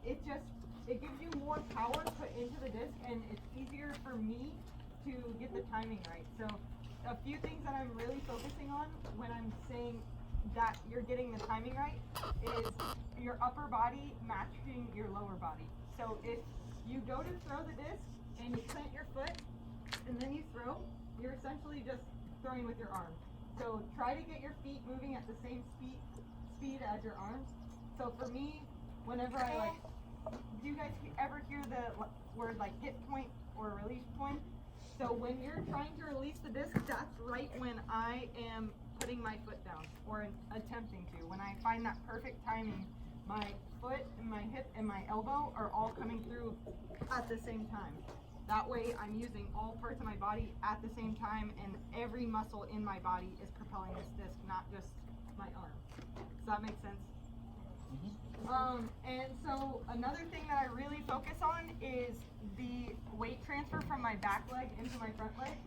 it gives you more power put into the disc, and it's easier for me to get the timing right. So a few things that I'm really focusing on when I'm saying that you're getting the timing right is your upper body matching your lower body. So if you go to throw the disc and you plant your foot and then you throw, you're essentially just throwing with your arm. So try to get your feet moving at the same speed as your arms. So for me, whenever I do you guys ever hear the word like hit point or release point? So when you're trying to release the disc, that's right when I am putting my foot down, or attempting to. When I find that perfect timing, my foot and my hip and my elbow are all coming through at the same time. That way I'm using all parts of my body at the same time, and every muscle in my body is propelling this disc, not just my arm. Does that make sense? And so another thing that I really focus on is the weight transfer from my back leg into my front leg.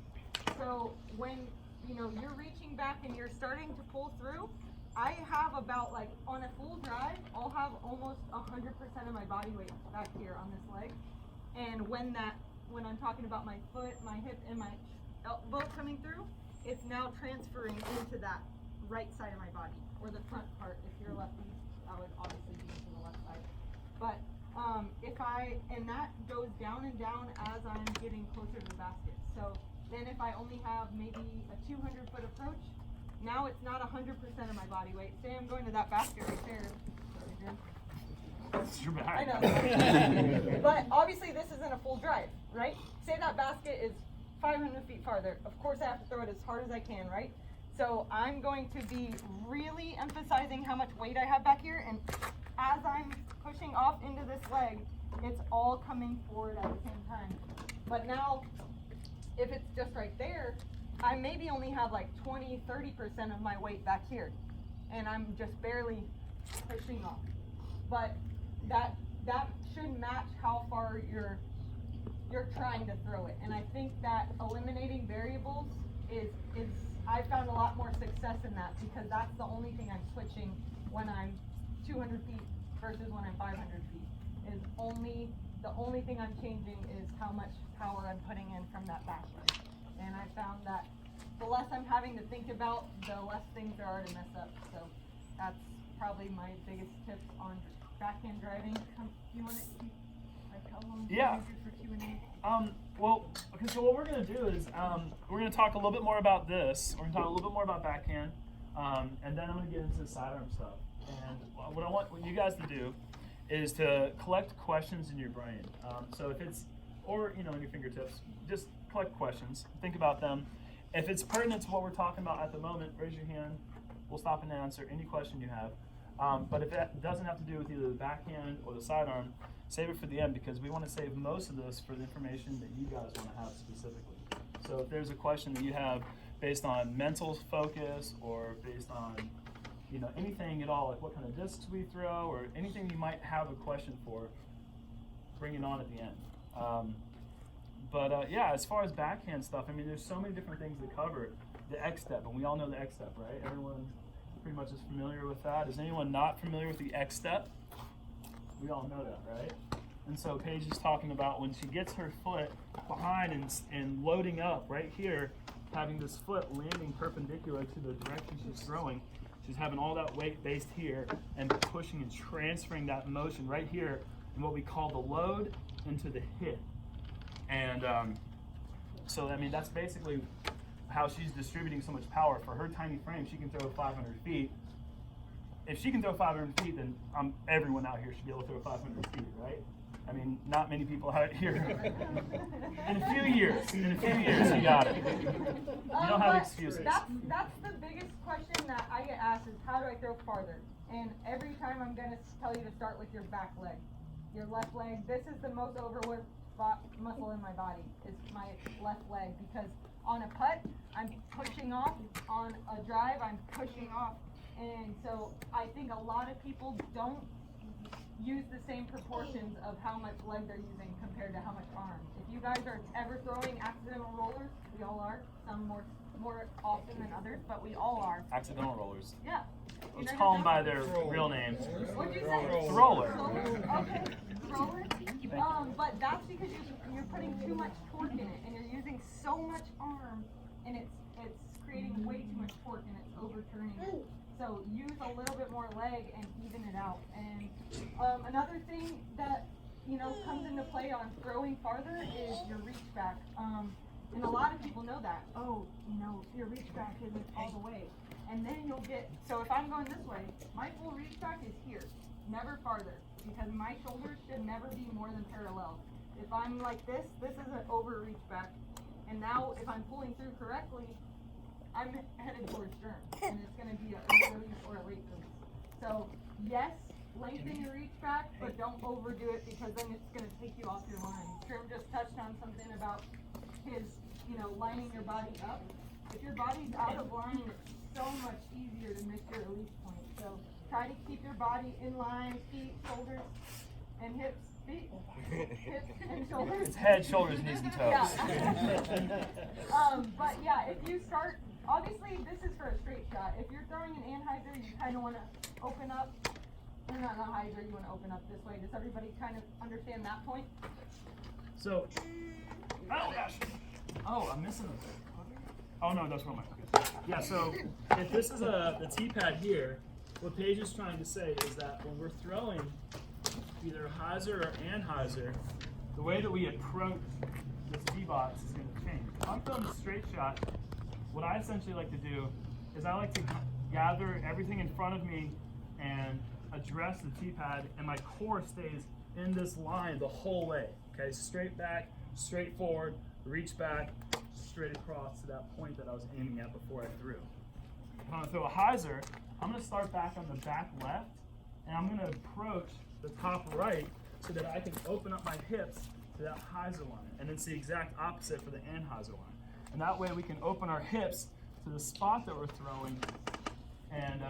So when you're reaching back and you're starting to pull through, I have about, like, on a full drive, I'll have almost 100% of my body weight back here on this leg. And when I'm talking about my foot, my hip, and my elbow coming through, it's now transferring into that right side of my body, or the front part. If you're lefty, I would obviously be to the left side. But and that goes down and down as I'm getting closer to the basket. So then if I only have maybe a 200-foot approach, now it's not 100% of my body weight. Say I'm going to that basket right there. That's your back. I know. But obviously this isn't a full drive, right? Say that basket is 500 feet farther. Of course I have to throw it as hard as I can, right? So I'm going to be really emphasizing how much weight I have back here, and as I'm pushing off into this leg, it's all coming forward at the same time. But now, if it's just right there, I maybe only have like 20-30% of my weight back here, and I'm just barely pushing off. But that should match how far you're trying to throw it. And I think that eliminating variables is I found a lot more success in that, because that's the only thing I'm switching when I'm 200 feet versus when I'm 500 feet. The only thing I'm changing is how much power I'm putting in from that back leg. And I found that the less I'm having to think about, the less things there are to mess up. So that's probably my biggest tips on backhand driving. You want to keep, like, how long do you use it for Q&A? Well, okay, so what we're going to do is we're going to talk a little bit more about this. We're going to talk a little bit more about backhand, and then I'm going to get into the sidearm stuff. And what I want you guys to do is to collect questions in your brain. So if it's, or in your fingertips, just collect questions. Think about them. If it's pertinent to what we're talking about at the moment, raise your hand. We'll stop and answer any question you have. But if it doesn't have to do with either the backhand or the sidearm, save it for the end, because we want to save most of this for the information that you guys want to have specifically. So if there's a question that you have based on mental focus, or based on anything at all, like what kind of discs we throw, or anything you might have a question for, bring it on at the end. Yeah, as far as backhand stuff, I mean, there's so many different things to cover. The X step, and we all know the X step, right? Everyone pretty much is familiar with that. Is anyone not familiar with the X step? We all know that, right? And so Paige is talking about when she gets her foot behind and loading up right here, having this foot landing perpendicular to the direction she's throwing. She's having all that weight based here and pushing and transferring that motion right here in what we call the load into the hit. And so, I mean, that's basically how she's distributing so much power. For her tiny frame, she can throw 500 feet. If she can throw 500 feet, then everyone out here should be able to throw 500 feet, right? I mean, not many people out here. In a few years, you got it. You don't have excuses. That's the biggest question that I get asked is, how do I throw farther? And every time I'm going to tell you to start with your back leg. Your left leg, this is the most overworked muscle in my body, is my left leg, because on a putt, I'm pushing off. On a drive, I'm pushing off. And so I think a lot of people don't use the same proportions of how much leg they're using compared to how much arm. If you guys are ever throwing accidental rollers, we all are, some more more often than others, but we all are. Accidental rollers. Yeah. Let's call them by their real names. What'd you say? Thrower. Okay, thrower. But that's because you're putting too much torque in it, and you're using so much arm, and it's creating way too much torque, and it's overturning it. So use a little bit more leg and even it out. And another thing that comes into play on throwing farther is your reach back. And a lot of people know that. Oh, your reach back isn't all the way. And then you'll get, so if I'm going this way, my full reach back is here, never farther, because my shoulders should never be more than parallel. If I'm like this is an over reach back. And now if I'm pulling through correctly, I'm headed towards stern, and it's going to be a early release or a late release. So yes, lengthen your reach back, but don't overdo it, because then it's going to take you off your line. Trim just touched on something about his, lining your body up. If your body's out of line, it's so much easier to miss your release point. So try to keep your body in line, feet, shoulders, and hips. Feet, hips, and shoulders. It's head, shoulders, knees, and toes. Yeah. But yeah, if you start, obviously this is for a straight shot. If you're throwing an anhyzer, you kind of want to open up, or not an hyzer, you want to open up this way. Does everybody kind of understand that point? So, oh gosh. Oh, I'm missing it. Oh no, that's wrong. Yeah, so if this is the T-pad here, what Paige is trying to say is that when we're throwing either hyzer or anhyzer, the way that we approach this T-box is going to change. If I'm throwing a straight shot, what I essentially like to do is I like to gather everything in front of me and address the T-pad, and my core stays in this line the whole way. Okay, straight back, straight forward, reach back, straight across to that point that I was aiming at before I threw. If I'm going to throw a hyzer, I'm going to start back on the back left, and I'm going to approach the top right so that I can open up my hips to that hyzer line, and it's the exact opposite for the anhyzer line. And that way we can open our hips to the spot that we're throwing, and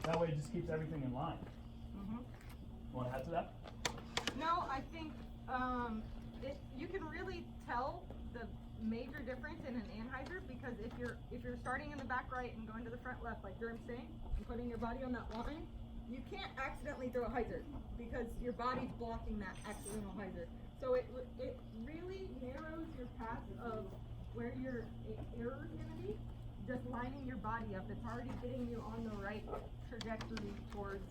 that way it just keeps everything in line. Want to add to that? No, I think you can really tell the major difference in an anhyzer, because if you're starting in the back right and going to the front left, like Durham's saying, and putting your body on that line, you can't accidentally throw a hyzer because your body's blocking that accidental hyzer. So it really narrows your path of where your error is going to be. Just lining your body up, it's already getting you on the right trajectory towards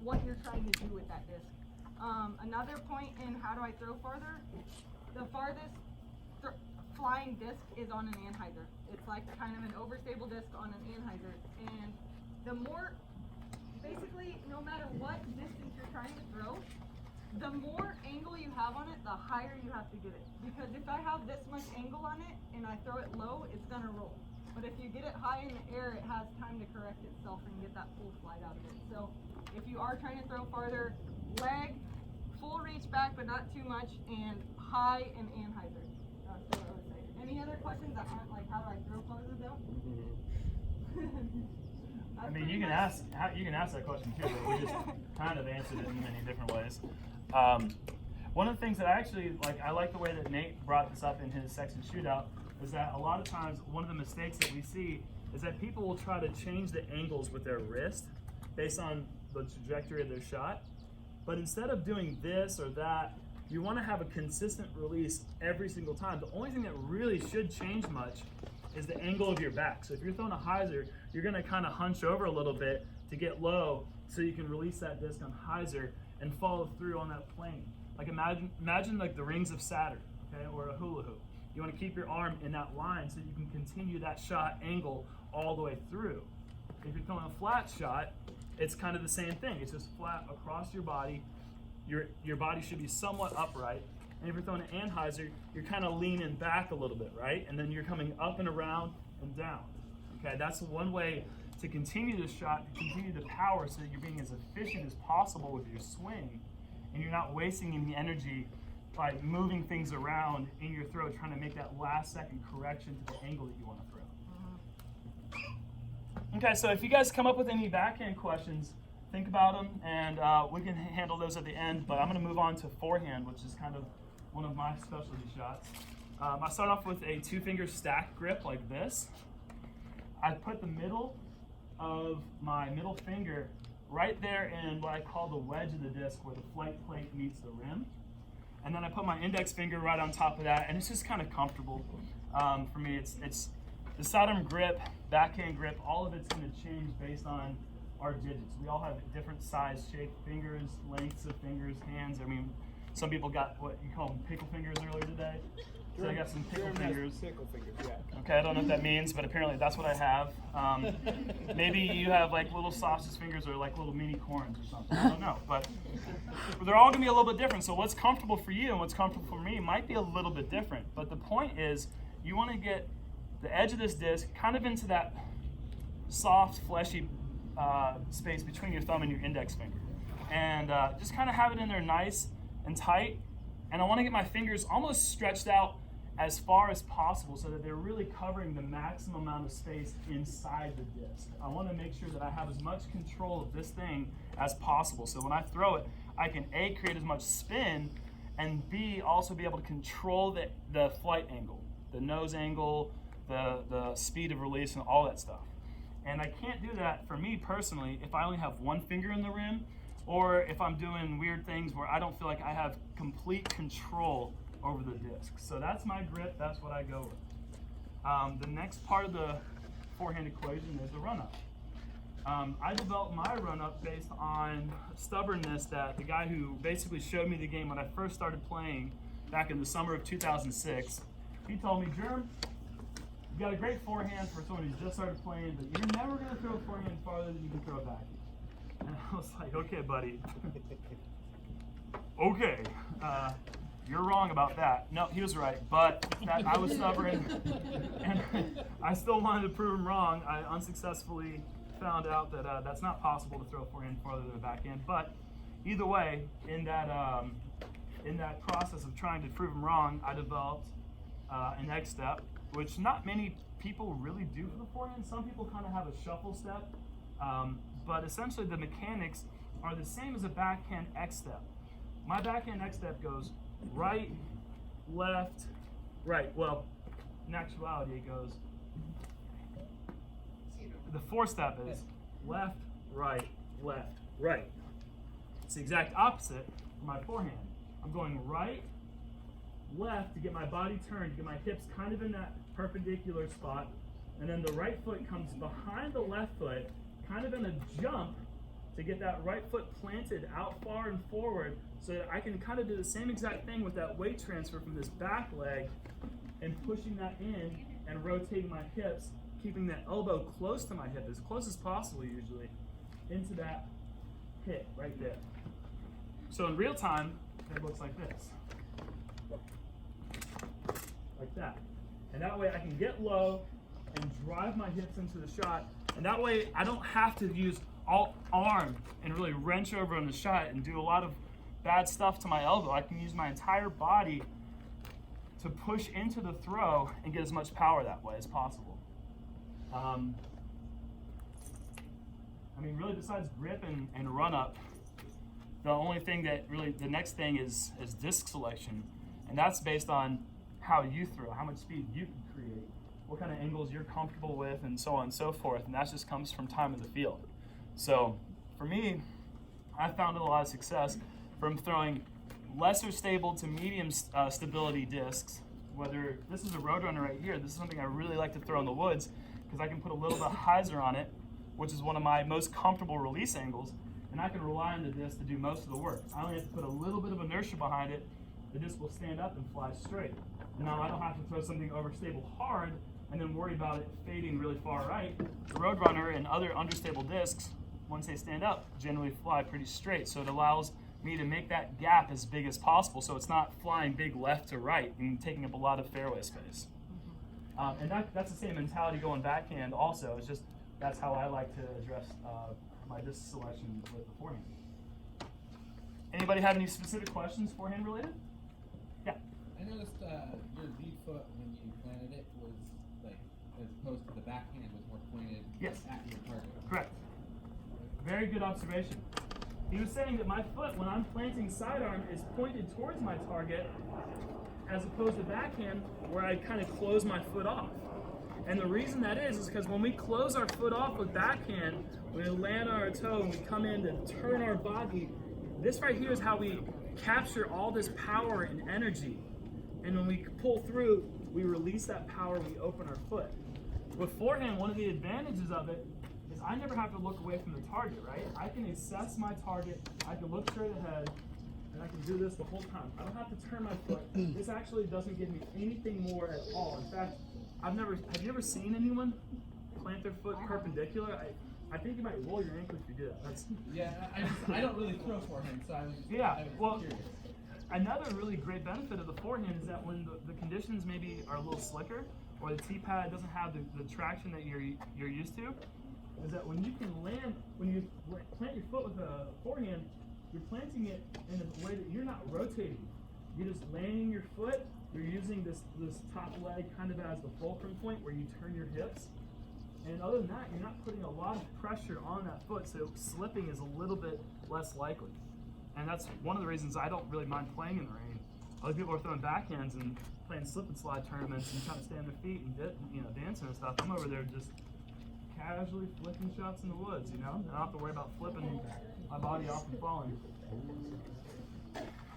what you're trying to do with that disc. Another point in how do I throw farther, the farthest flying disc is on an anhyzer. It's like kind of an overstable disc on an anhyzer, and the more, basically, no matter what distance you're trying to throw, the more angle you have on it, the higher you have to get it. Because if I have this much angle on it and I throw it low, it's gonna roll. But if you get it high in the air, it has time to correct itself and get that full flight out of it. So if you are trying to throw farther, leg, full reach back, but not too much, and high and anhyzer. That's what I would say. Any other questions that aren't like how do I throw farther though? I mean, you can ask that question too, but we just kind of answered it in many different ways. One of the things that I like the way that Nate brought this up in his section shootout, is that a lot of times one of the mistakes that we see is that people will try to change the angles with their wrist based on the trajectory of their shot. But instead of doing this or that, you want to have a consistent release every single time. The only thing that really should change much is the angle of your back. So if you're throwing a hyzer, you're going to kind of hunch over a little bit to get low so you can release that disc on hyzer and follow through on that plane. Like imagine like the rings of Saturn, okay, or a hula hoop. You want to keep your arm in that line so you can continue that shot angle all the way through. If you're throwing a flat shot, it's kind of the same thing. It's just flat across your body. Your body should be somewhat upright. And if you're throwing an anhyzer, you're kind of leaning back a little bit, right? And then you're coming up and around and down. Okay, that's one way to continue the shot, to continue the power so that you're being as efficient as possible with your swing, and you're not wasting any energy by moving things around in your throw, trying to make that last second correction to the angle that you want to throw. Okay, so if you guys come up with any backhand questions, think about them, and we can handle those at the end, but I'm going to move on to forehand, which is kind of one of my specialty shots. I start off with a 2-finger stack grip like this. I put the middle of my middle finger right there in what I call the wedge of the disc where the flight plate meets the rim. And then I put my index finger right on top of that, and it's just kind of comfortable. For me, it's the sidearm grip, backhand grip, all of it's going to change based on our digits. We all have different size, shape, fingers, lengths of fingers, hands. I mean, some people got what you call them pickle fingers earlier today. So I got some pickle fingers. Pickle fingers, yeah. Okay, I don't know what that means, but apparently that's what I have. Maybe you have like little sausage fingers or like little mini corns or something. I don't know, but they're all gonna be a little bit different. So what's comfortable for you and what's comfortable for me might be a little bit different. But the point is, you want to get the edge of this disc kind of into that soft, fleshy space between your thumb and your index finger, and just kind of have it in there nice and tight. And I want to get my fingers almost stretched out as far as possible so that they're really covering the maximum amount of space inside the disc. I want to make sure that I have as much control of this thing as possible. So when I throw it, I can A, create as much spin, and B, also be able to control the flight angle, the nose angle, the speed of release, and all that stuff. And I can't do that, for me personally, if I only have one finger in the rim, or if I'm doing weird things where I don't feel like I have complete control over the disc. So that's my grip, that's what I go with. The next part of the forehand equation is the run-up. I developed my run-up based on stubbornness that the guy who basically showed me the game when I first started playing back in the summer of 2006, he told me, Germ, you got a great forehand for someone who's just started playing, but you're never going to throw a forehand farther than you can throw a backhand. And I was like, okay, buddy. Okay, you're wrong about that. No, he was right, but I was stubborn, and I still wanted to prove him wrong. I unsuccessfully found out that that's not possible to throw a forehand farther than a backhand. But either way, in that process of trying to prove him wrong, I developed an X step, which not many people really do for the forehand. Some people kind of have a shuffle step. But essentially the mechanics are the same as a backhand X step. My backhand X step goes right, left, right. Well, in actuality it goes, the 4 step is left, right, left, right. It's the exact opposite for my forehand. I'm going right, left to get my body turned, to get my hips kind of in that perpendicular spot, and then the right foot comes behind the left foot, kind of in a jump to get that right foot planted out far and forward so that I can kind of do the same exact thing with that weight transfer from this back leg and pushing that in and rotating my hips, keeping that elbow close to my hip, as close as possible usually, into that hit right there. So in real time, it looks like this. Like that. And that way I can get low and drive my hips into the shot. And that way I don't have to use all arm and really wrench over on the shot and do a lot of bad stuff to my elbow. I can use my entire body to push into the throw and get as much power that way as possible. I mean, really besides grip and run up, the only thing that really, the next thing is disc selection. And that's based on how you throw, how much speed you can create, what kind of angles you're comfortable with, and so on and so forth. And that just comes from time in the field. So for me, I found a lot of success from throwing lesser stable to medium stability discs. Whether this is a Roadrunner right here, this is something I really like to throw in the woods because I can put a little bit of hyzer on it, which is one of my most comfortable release angles, and I can rely on the disc to do most of the work. I only have to put a little bit of inertia behind it. The disc will stand up and fly straight. Now I don't have to throw something overstable hard and then worry about it fading really far right. The Roadrunner and other understable discs, once they stand up, generally fly pretty straight. So it allows me to make that gap as big as possible so it's not flying big left to right and taking up a lot of fairway space. And that's the same mentality going backhand also. It's just that's how I like to address my disc selection with the forehand. Anybody have any specific questions forehand related? Yeah. I noticed your lead foot when you planted it was like, as opposed to the backhand, was more pointed Yes. at your target. Correct. Very good observation. He was saying that my foot, when I'm planting sidearm, is pointed towards my target, as opposed to backhand where I kind of close my foot off. And the reason that is because when we close our foot off with backhand, when we land on our toe and we come in to turn our body, this right here is how we capture all this power and energy. And when we pull through, we release that power, we open our foot. With forehand, one of the advantages of it is I never have to look away from the target, right? I can assess my target, I can look straight ahead, and I can do this the whole time. I don't have to turn my foot. This actually doesn't give me anything more at all. In fact, have you ever seen anyone plant their foot perpendicular? I think you might roll your ankle if you do that. I don't really throw forehand, so I was curious. Another really great benefit of the forehand is that when the conditions maybe are a little slicker, or the tee pad doesn't have the traction that you're used to, is that when you plant your foot with a forehand, you're planting it in a way that you're not rotating. You're just landing your foot. You're using this top leg kind of as the fulcrum point where you turn your hips. And other than that, you're not putting a lot of pressure on that foot, so slipping is a little bit less likely. And that's one of the reasons I don't really mind playing in the rain. Other people are throwing backhands and playing slip and slide tournaments and trying to stay on their feet and dancing and stuff. I'm over there just casually flicking shots in the woods, I don't have to worry about flipping my body off and falling.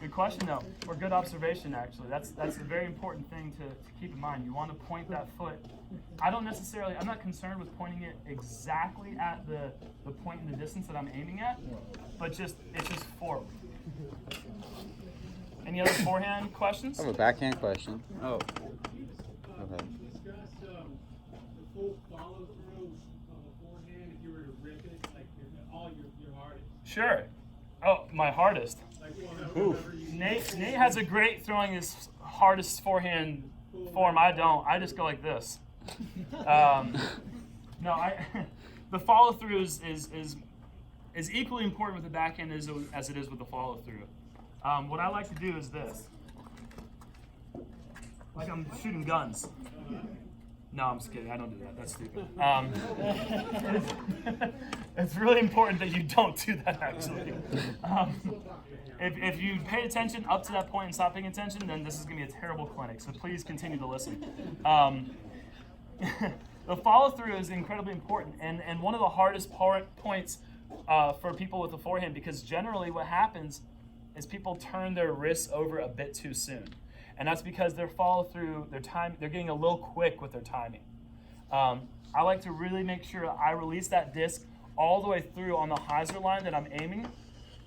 Good question though, or good observation actually. That's a very important thing to keep in mind. You want to point that foot. I'm not concerned with pointing it exactly at the point in the distance that I'm aiming at, but it's just forward. Any other forehand questions? I have a backhand question. Oh. Okay. Discuss the full follow through of a forehand if you were to rip it, like all your hardest. Sure. Oh, my hardest. Like whatever you Nate has a great throwing his hardest forehand form. I don't. I just go like this. The follow through is equally important with the backhand as it is with the follow through. What I like to do is this. Like I'm shooting guns. No, I'm just kidding. I don't do that. That's stupid. It's really important that you don't do that, actually. If you pay attention up to that point and stop paying attention, then this is going to be a terrible clinic. So please continue to listen. The follow through is incredibly important, and one of the hardest points for people with the forehand, because generally what happens is people turn their wrists over a bit too soon. And that's because their follow through, they're getting a little quick with their timing. I like to really make sure I release that disc all the way through on the hyzer line that I'm aiming,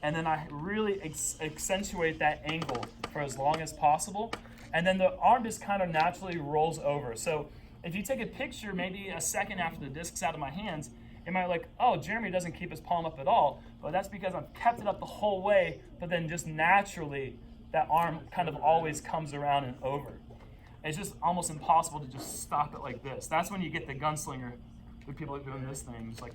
and then I really accentuate that angle for as long as possible. And then the arm just kind of naturally rolls over. So if you take a picture maybe a second after the disc's out of my hands, it might like, oh, Jeremy doesn't keep his palm up at all. But that's because I've kept it up the whole way, but then just naturally that arm kind of always comes around and over. It's just almost impossible to just stop it like this. That's when you get the gunslinger, the people that are doing this thing. It's like,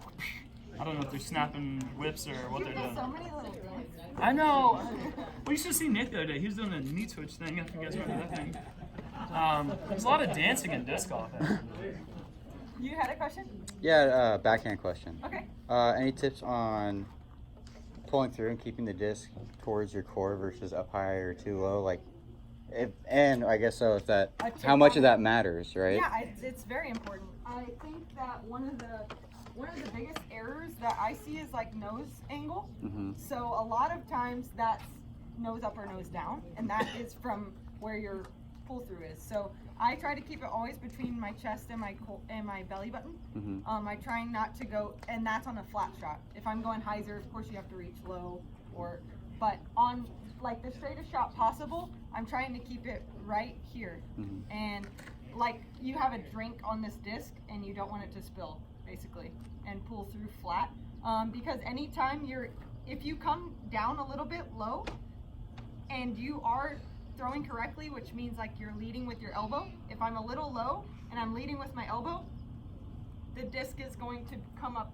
I don't know if they're snapping whips or what they're doing. So many little things. I know. Well, you should have seen Nate the other day. He was doing the knee twitch thing. I think you guys remember that thing. There's a lot of dancing in disc golf. You had a question? Yeah, backhand question. Okay. Any tips on pulling through and keeping the disc towards your core versus up high or too low? And I guess so. How much of that matters, right? Yeah, it's very important. I think that one of the biggest errors that I see is like nose angle. Mm-hmm. So a lot of times that's nose up or nose down, and that is from where your pull through is. So I try to keep it always between my chest and my belly button. Mm-hmm. I try not to go, and that's on a flat shot. If I'm going hyzer, of course you have to reach low, but on like the straightest shot possible, I'm trying to keep it right here. Mm-hmm. And like you have a drink on this disc and you don't want it to spill, basically, and pull through flat. Because anytime if you come down a little bit low and you are throwing correctly, which means like you're leading with your elbow. If I'm a little low and I'm leading with my elbow, the disc is going to come up,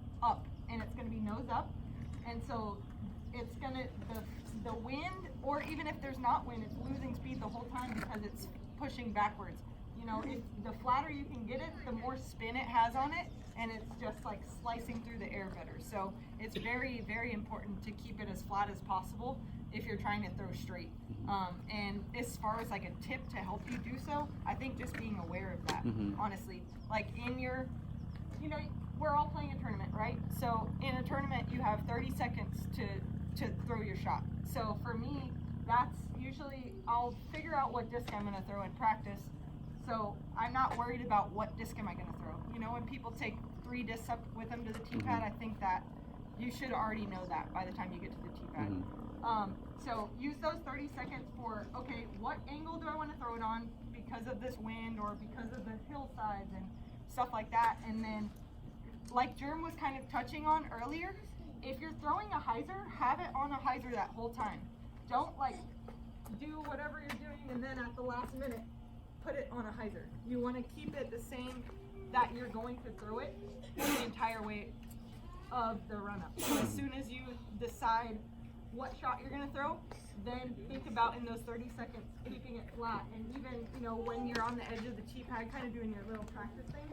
and it's going to be nose up. And so it's going to, the wind, or even if there's not wind, it's losing speed the whole time because it's pushing backwards. you know, the flatter you can get it, the more spin it has on it, and it's just like slicing through the air better. So it's very, very important to keep it as flat as possible if you're trying to throw straight. And as far as like a tip to help you do so, I think just being aware of that, honestly. Like in your, you know, we're all playing a tournament, right? So in a tournament, you have 30 seconds to throw your shot. So for me, that's usually, I'll figure out what disc I'm gonna throw in practice. So I'm not worried about what disc am I gonna throw. You know, when people take 3 discs up with them to the tee pad, I think that you should already know that by the time you get to the tee pad. So use those 30 seconds for, okay, what angle do I want to throw it on because of this wind or because of the hillsides and stuff like that. And then, like Jerm was kind of touching on earlier, if you're throwing a hyzer, have it on a hyzer that whole time. Don't like do whatever you're doing and then at the last minute put it on a hyzer. You want to keep it the same that you're going to throw it the entire way of the run-up. So as soon as you decide what shot you're going to throw, then think about in those 30 seconds keeping it flat. And even, you know, when you're on the edge of the tee pad kind of doing your little practice thing,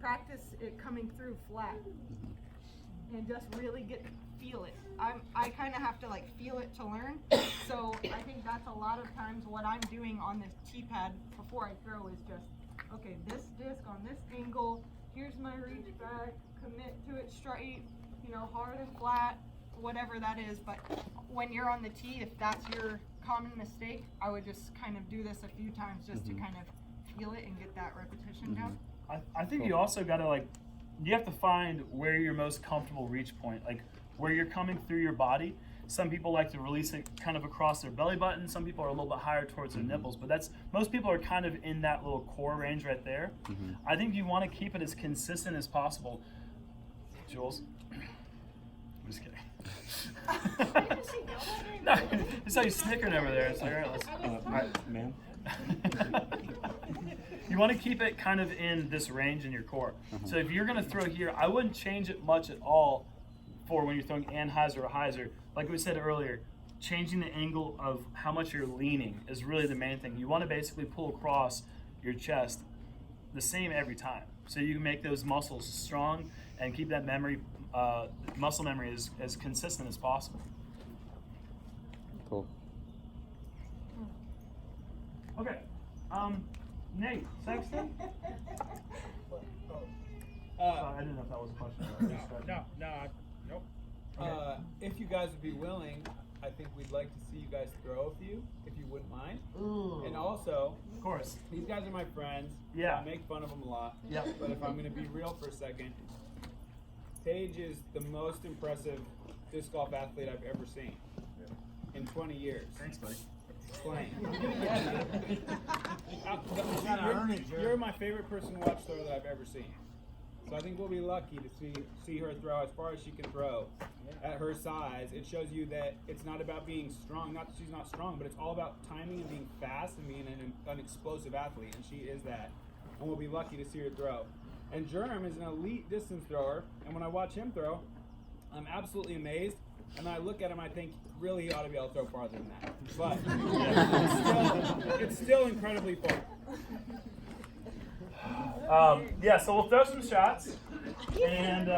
practice it coming through flat and just really feel it. I kind of have to like feel it to learn. So I think that's a lot of times what I'm doing on this tee pad before I throw is just, okay, this disc on this angle, here's my reach back, commit to it straight, you know, hard and flat, whatever that is. But when you're on the tee, if that's your common mistake, I would just kind of do this a few times just to kind of feel it and get that repetition down. I think you also gotta like, you have to find where your most comfortable reach point, like where you're coming through your body. Some people like to release it kind of across their belly button. Some people are a little bit higher towards their nipples, but most people are kind of in that little core range right there. I think you want to keep it as consistent as possible. Jules? I'm just kidding. No, I saw you snickering over there. It's like, all right, let's. Man. You want to keep it kind of in this range in your core. So if you're going to throw here, I wouldn't change it much at all for when you're throwing anhyzer or hyzer. Like we said earlier, changing the angle of how much you're leaning is really the main thing. You want to basically pull across your chest the same every time. So you can make those muscles strong and keep that memory, muscle memory as consistent as possible. Cool. Okay. Nate, Sexton? I didn't know if that was a question. Nope. If you guys would be willing, I think we'd like to see you guys throw a few, if you wouldn't mind. Ooh. And also, Of course. these guys are my friends. Yeah. I make fun of them a lot. Yeah. But if I'm going to be real for a second, Paige is the most impressive disc golf athlete I've ever seen in 20 years. Thanks, buddy. Playing. You're my favorite person to watch throw that I've ever seen. So I think we'll be lucky to see her throw as far as she can throw at her size. It shows you that it's not about being strong. Not that she's not strong, but it's all about timing and being fast and being an explosive athlete, and she is that. And we'll be lucky to see her throw. And Jerm is an elite distance thrower, and when I watch him throw, I'm absolutely amazed. And I look at him, I think, really he ought to be able to throw farther than that. But it's still incredibly fun. Yeah, so we'll throw some shots, and